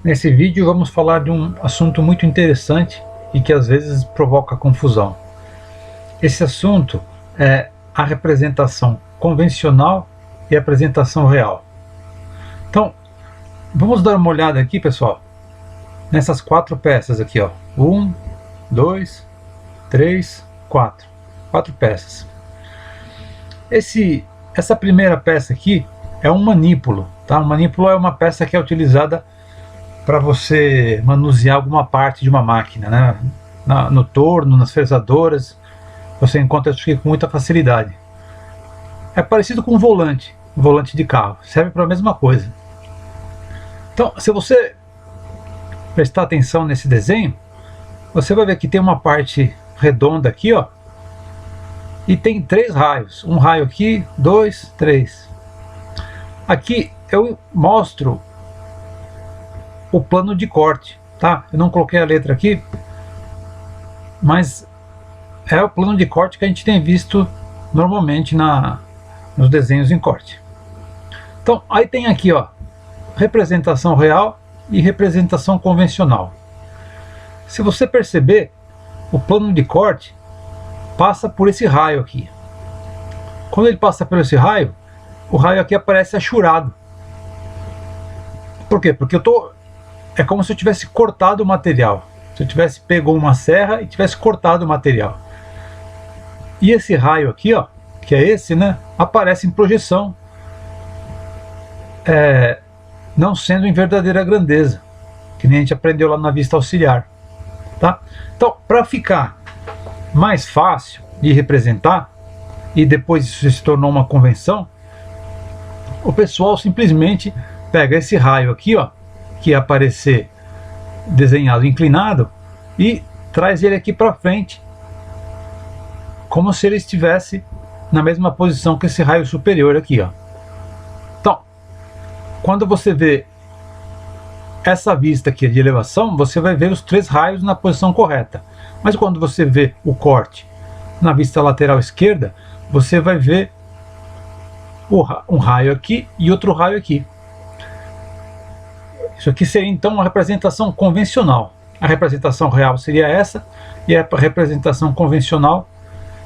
Nesse vídeo vamos falar de um assunto muito interessante e que às vezes provoca confusão. Esse assunto é a representação convencional e a apresentação real. Então, vamos dar uma olhada aqui, pessoal, nessas quatro peças aqui, ó. 1, 2, 3, 4. 4 peças. Essa primeira peça aqui é um manípulo, tá? Um manípulo é uma peça que é utilizada para você manusear alguma parte de uma máquina, né? No torno, nas fresadoras, você encontra isso aqui com muita facilidade. É parecido com um volante de carro, serve para a mesma coisa. Então, se você prestar atenção nesse desenho, você vai ver que tem uma parte redonda aqui, ó, e tem 3 raios, um raio aqui, 2, 3. Aqui eu mostro o plano de corte, tá? Eu não coloquei a letra aqui, mas é o plano de corte que a gente tem visto normalmente nos desenhos em corte. Então, aí tem aqui, ó, representação real e representação convencional. Se você perceber, o plano de corte passa por esse raio aqui. Quando ele passa por esse raio, o raio aqui aparece achurado. Por quê? Porque é como se eu tivesse cortado o material. Se eu tivesse pego uma serra e tivesse cortado o material. E esse raio aqui, ó, que é esse, né, aparece em projeção, não sendo em verdadeira grandeza, que nem a gente aprendeu lá na vista auxiliar, tá? Então, para ficar mais fácil de representar, e depois isso se tornou uma convenção, o pessoal simplesmente pega esse raio aqui, ó, que ia aparecer desenhado inclinado, e traz ele aqui para frente, como se ele estivesse na mesma posição que esse raio superior aqui, ó. Então, quando você vê essa vista aqui de elevação, você vai ver os 3 raios na posição correta. Mas quando você vê o corte na vista lateral esquerda, você vai ver um raio aqui e outro raio aqui. Isso aqui seria então uma representação convencional. A representação real seria essa, e a representação convencional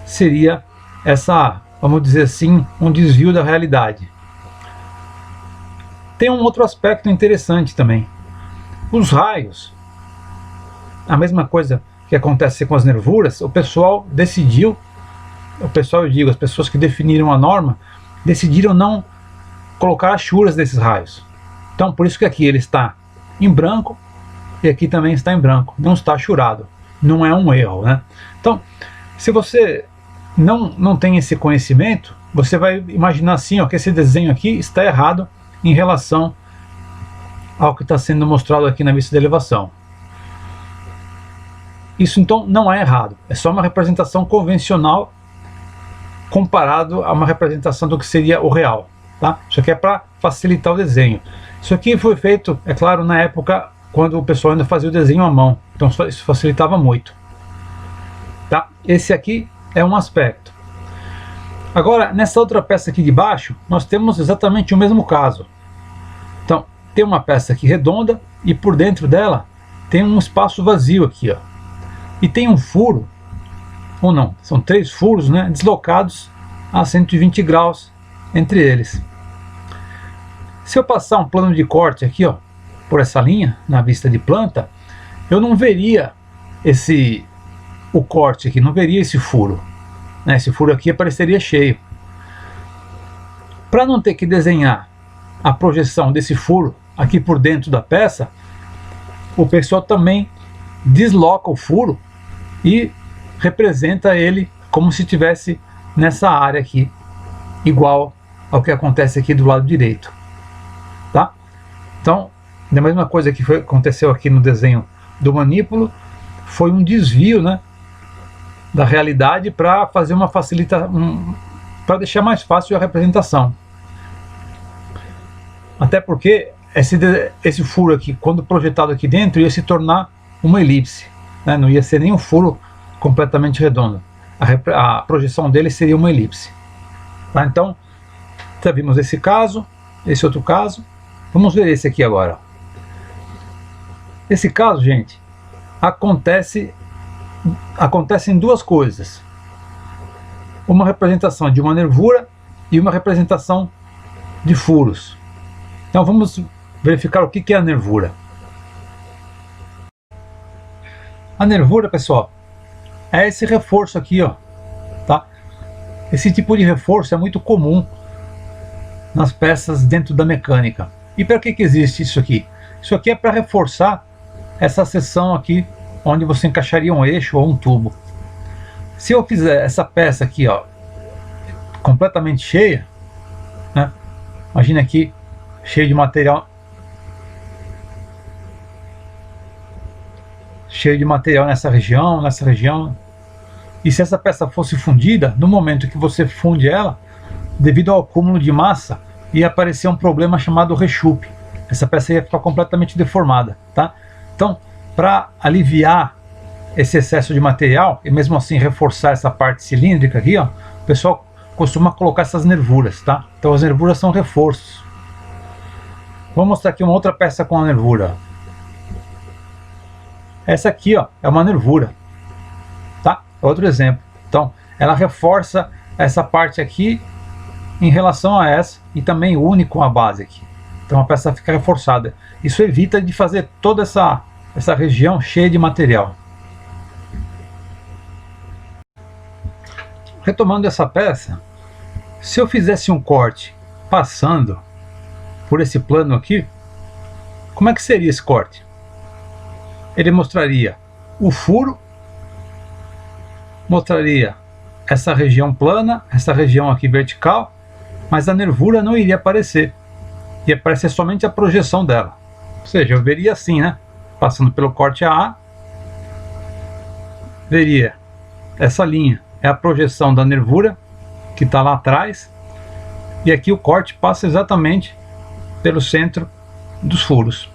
seria essa, vamos dizer assim, um desvio da realidade. Tem um outro aspecto interessante também. Os raios, a mesma coisa que acontece com as nervuras, o pessoal decidiu, eu digo, as pessoas que definiram a norma, decidiram não colocar achuras desses raios. Então, por isso que aqui ele está em branco e aqui também está em branco, não está achurado. Não é um erro, né? Então, se você não tem esse conhecimento, você vai imaginar assim, ó, que esse desenho aqui está errado em relação ao que está sendo mostrado aqui na vista de elevação. Isso então não é errado, é só uma representação convencional comparado a uma representação do que seria o real, tá? Isso aqui é para facilitar o desenho. Isso aqui foi feito, é claro, na época quando o pessoal ainda fazia o desenho à mão, então isso facilitava muito, tá? Esse aqui é um aspecto. Agora, nessa outra peça aqui de baixo, nós temos exatamente o mesmo caso. Então, tem uma peça aqui redonda e por dentro dela tem um espaço vazio aqui, ó. E tem um furo, ou não, são 3 furos, né, deslocados a 120 graus entre eles. Se eu passar um plano de corte aqui, ó, por essa linha, na vista de planta, eu não veria o corte aqui, não veria esse furo, né? Esse furo aqui apareceria cheio. Para não ter que desenhar a projeção desse furo aqui por dentro da peça, o pessoal também desloca o furo e representa ele como se estivesse nessa área aqui, igual ao que acontece aqui do lado direito, tá? Então, a mesma coisa que aconteceu aqui no desenho do manípulo, foi um desvio, né, da realidade para fazer uma facilitação, para deixar mais fácil a representação. Até porque esse furo aqui, quando projetado aqui dentro, ia se tornar uma elipse, né? Não ia ser nem um furo completamente redondo. A projeção dele seria uma elipse, tá? Então, já vimos esse caso, esse outro caso. Vamos ver esse aqui agora. Nesse caso, gente, acontecem duas coisas: uma representação de uma nervura e uma representação de furos. Então vamos verificar o que é a nervura. A nervura, pessoal, é esse reforço aqui, ó, tá? Esse tipo de reforço é muito comum nas peças dentro da mecânica. E para que existe isso aqui? Isso aqui é para reforçar essa seção aqui, onde você encaixaria um eixo ou um tubo. Se eu fizer essa peça aqui, ó, completamente cheia, né? Imagina aqui, cheio de material, nessa região. E se essa peça fosse fundida, no momento que você funde ela, devido ao acúmulo de massa, ia aparecer um problema chamado rechupe. Essa peça ia ficar completamente deformada, tá? Então, para aliviar esse excesso de material e mesmo assim reforçar essa parte cilíndrica aqui, ó, o pessoal costuma colocar essas nervuras, tá? Então as nervuras são reforços. Vou mostrar aqui uma outra peça com a nervura. Essa aqui, ó, é uma nervura, tá? Outro exemplo. Então, ela reforça essa parte aqui em relação a essa e também une com a base aqui. Então a peça fica reforçada. Isso evita de fazer toda essa região cheia de material. Retomando essa peça, se eu fizesse um corte passando por esse plano aqui, como é que seria esse corte? Ele mostraria o furo, mostraria essa região plana, essa região aqui vertical, mas a nervura não iria aparecer. Ia aparecer somente a projeção dela. Ou seja, eu veria assim, né? Passando pelo corte AA, veria essa linha, é a projeção da nervura que está lá atrás, e aqui o corte passa exatamente pelo centro dos furos.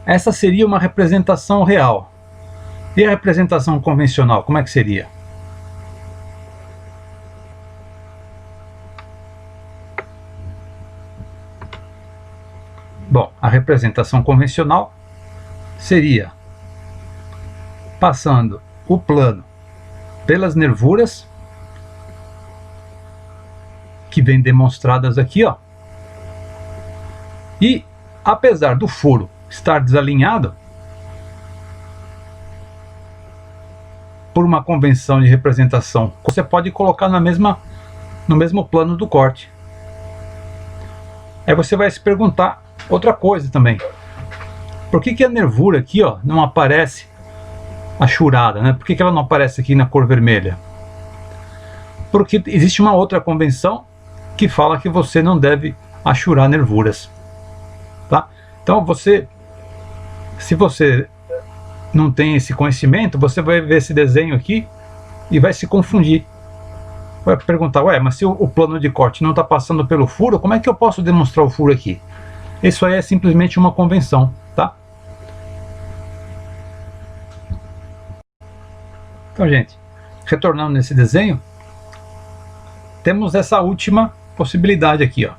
Essa seria uma representação real. E a representação convencional, como é que seria? Bom, a representação convencional seria passando o plano pelas nervuras, que vêm demonstradas aqui, ó. E apesar do furo estar desalinhado, por uma convenção de representação, você pode colocar no mesmo plano do corte. Aí você vai se perguntar outra coisa também: por que a nervura aqui, ó, não aparece achurada, né? Por que ela não aparece aqui na cor vermelha? Porque existe uma outra convenção que fala que você não deve achurar nervuras, tá? Então se você não tem esse conhecimento, você vai ver esse desenho aqui e vai se confundir. Vai perguntar: ué, mas se o plano de corte não está passando pelo furo, como é que eu posso demonstrar o furo aqui? Isso aí é simplesmente uma convenção, tá? Então, gente, retornando nesse desenho, temos essa última possibilidade aqui, ó.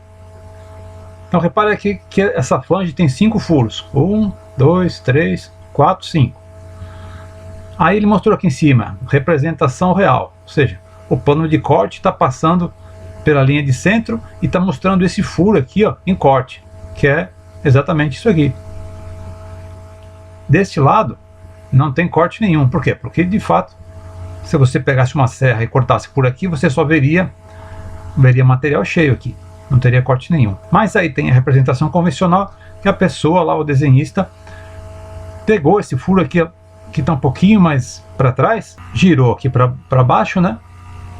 Então repare aqui que essa flange tem 5 furos. 1, 2, 3, 4, 5. Aí ele mostrou aqui em cima, representação real, ou seja, o plano de corte está passando pela linha de centro e está mostrando esse furo aqui, ó, em corte, que é exatamente isso aqui. Deste lado não tem corte nenhum. Por quê? Porque de fato, se você pegasse uma serra e cortasse por aqui, você só veria material cheio aqui, não teria corte nenhum. Mas aí tem a representação convencional, que a pessoa lá, o desenhista, pegou esse furo aqui, que está um pouquinho mais para trás, girou aqui para baixo, né?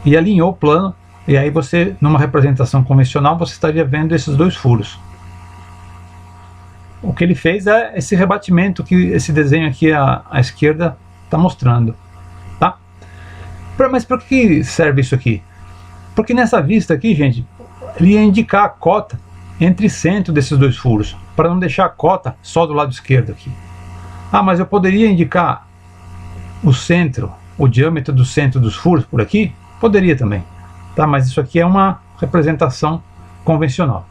E alinhou o plano. E aí você, numa representação convencional, você estaria vendo esses 2 furos. O que ele fez é esse rebatimento que esse desenho aqui à esquerda está mostrando, tá? Mas para que serve isso aqui? Porque nessa vista aqui, gente, ele ia indicar a cota entre centro desses 2 furos, para não deixar a cota só do lado esquerdo aqui. Ah, mas eu poderia indicar o centro, o diâmetro do centro dos furos por aqui? Poderia também, tá? Mas isso aqui é uma representação convencional.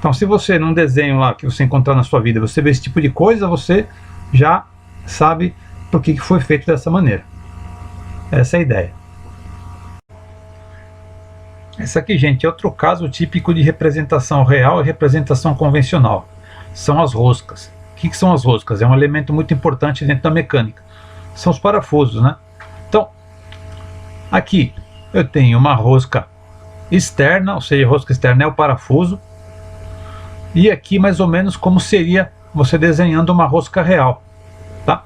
Então, se você, num desenho lá que você encontrar na sua vida, você vê esse tipo de coisa, você já sabe por que foi feito dessa maneira. Essa é a ideia. Esse aqui, gente, é outro caso típico de representação real e representação convencional. São as roscas. O que são as roscas? É um elemento muito importante dentro da mecânica. São os parafusos, né? Então, aqui eu tenho uma rosca externa, ou seja, a rosca externa é o parafuso. E aqui mais ou menos como seria você desenhando uma rosca real, tá?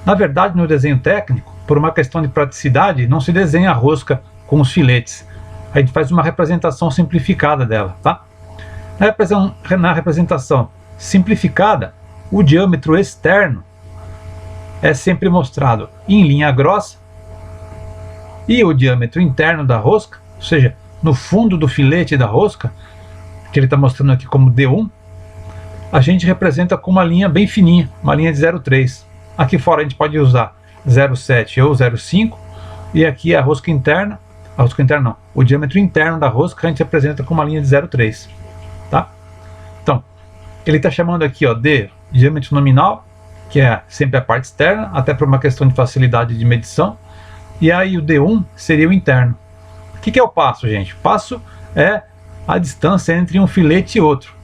Na verdade, no desenho técnico, por uma questão de praticidade, não se desenha a rosca com os filetes. A gente faz uma representação simplificada dela, tá? Na representação simplificada, o diâmetro externo é sempre mostrado em linha grossa e o diâmetro interno da rosca, ou seja, no fundo do filete da rosca, que ele está mostrando aqui como D1, a gente representa com uma linha bem fininha, uma linha de 0,3. Aqui fora a gente pode usar 0,7 ou 0,5, e aqui a rosca interna não, o diâmetro interno da rosca a gente representa com uma linha de 0,3, tá? Então, ele está chamando aqui, ó, de diâmetro nominal, que é sempre a parte externa, até por uma questão de facilidade de medição, e aí o D1 seria o interno. O que é o passo, gente? O passo é a distância entre um filete e outro.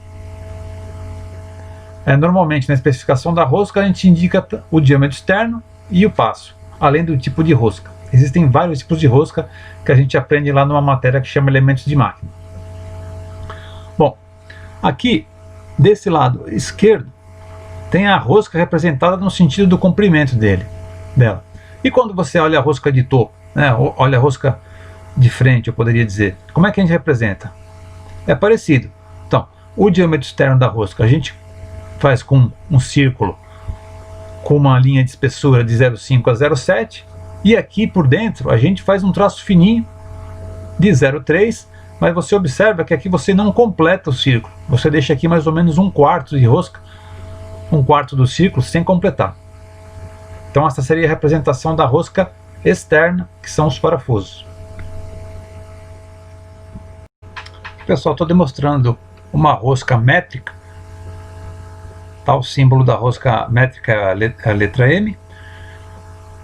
Normalmente na especificação da rosca a gente indica o diâmetro externo e o passo, além do tipo de rosca. Existem vários tipos de rosca que a gente aprende lá numa matéria que chama elementos de máquina. Bom, aqui desse lado esquerdo tem a rosca representada no sentido do comprimento dela. E quando você olha a rosca de topo, né, olha a rosca de frente, eu poderia dizer, como é que a gente representa? É parecido. Então, o diâmetro externo da rosca a gente faz com um círculo com uma linha de espessura de 0,5 a 0,7, e aqui por dentro a gente faz um traço fininho de 0,3, mas você observa que aqui você não completa o círculo, você deixa aqui mais ou menos um quarto de rosca, um quarto do círculo sem completar. Então essa seria a representação da rosca externa, que são os parafusos. Pessoal, estou demonstrando uma rosca métrica, tá? O símbolo da rosca métrica é a letra M,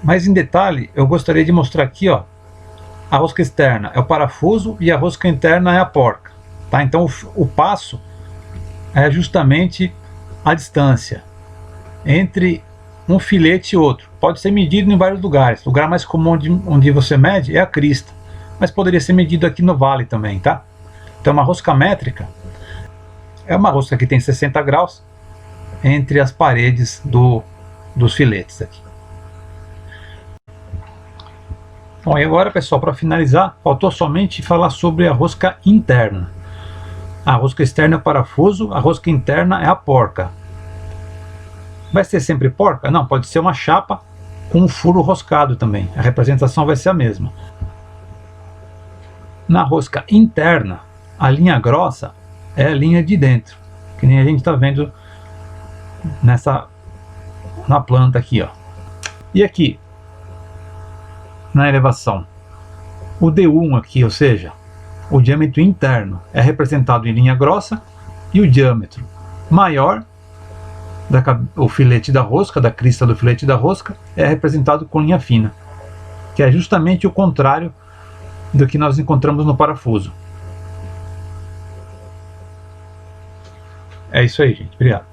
mas em detalhe eu gostaria de mostrar aqui, ó, a rosca externa é o parafuso e a rosca interna é a porca, tá? Então o passo é justamente a distância entre um filete e outro. Pode ser medido em vários lugares. O lugar mais comum onde você mede é a crista, mas poderia ser medido aqui no vale também, tá? Então uma rosca métrica é uma rosca que tem 60 graus entre as paredes dos filetes aqui. Bom, e agora, pessoal, para finalizar, faltou somente falar sobre a rosca interna. A rosca externa é o parafuso, a rosca interna é a porca. Vai ser sempre porca? Não, pode ser uma chapa com um furo roscado também. A representação vai ser a mesma. Na rosca interna, a linha grossa é a linha de dentro, que nem a gente está vendo na planta aqui, ó. E aqui, na elevação, o D1 aqui, ou seja, o diâmetro interno é representado em linha grossa, e o diâmetro maior, o filete da rosca, da crista do filete da rosca, é representado com linha fina, que é justamente o contrário do que nós encontramos no parafuso. É isso aí, gente. Obrigado.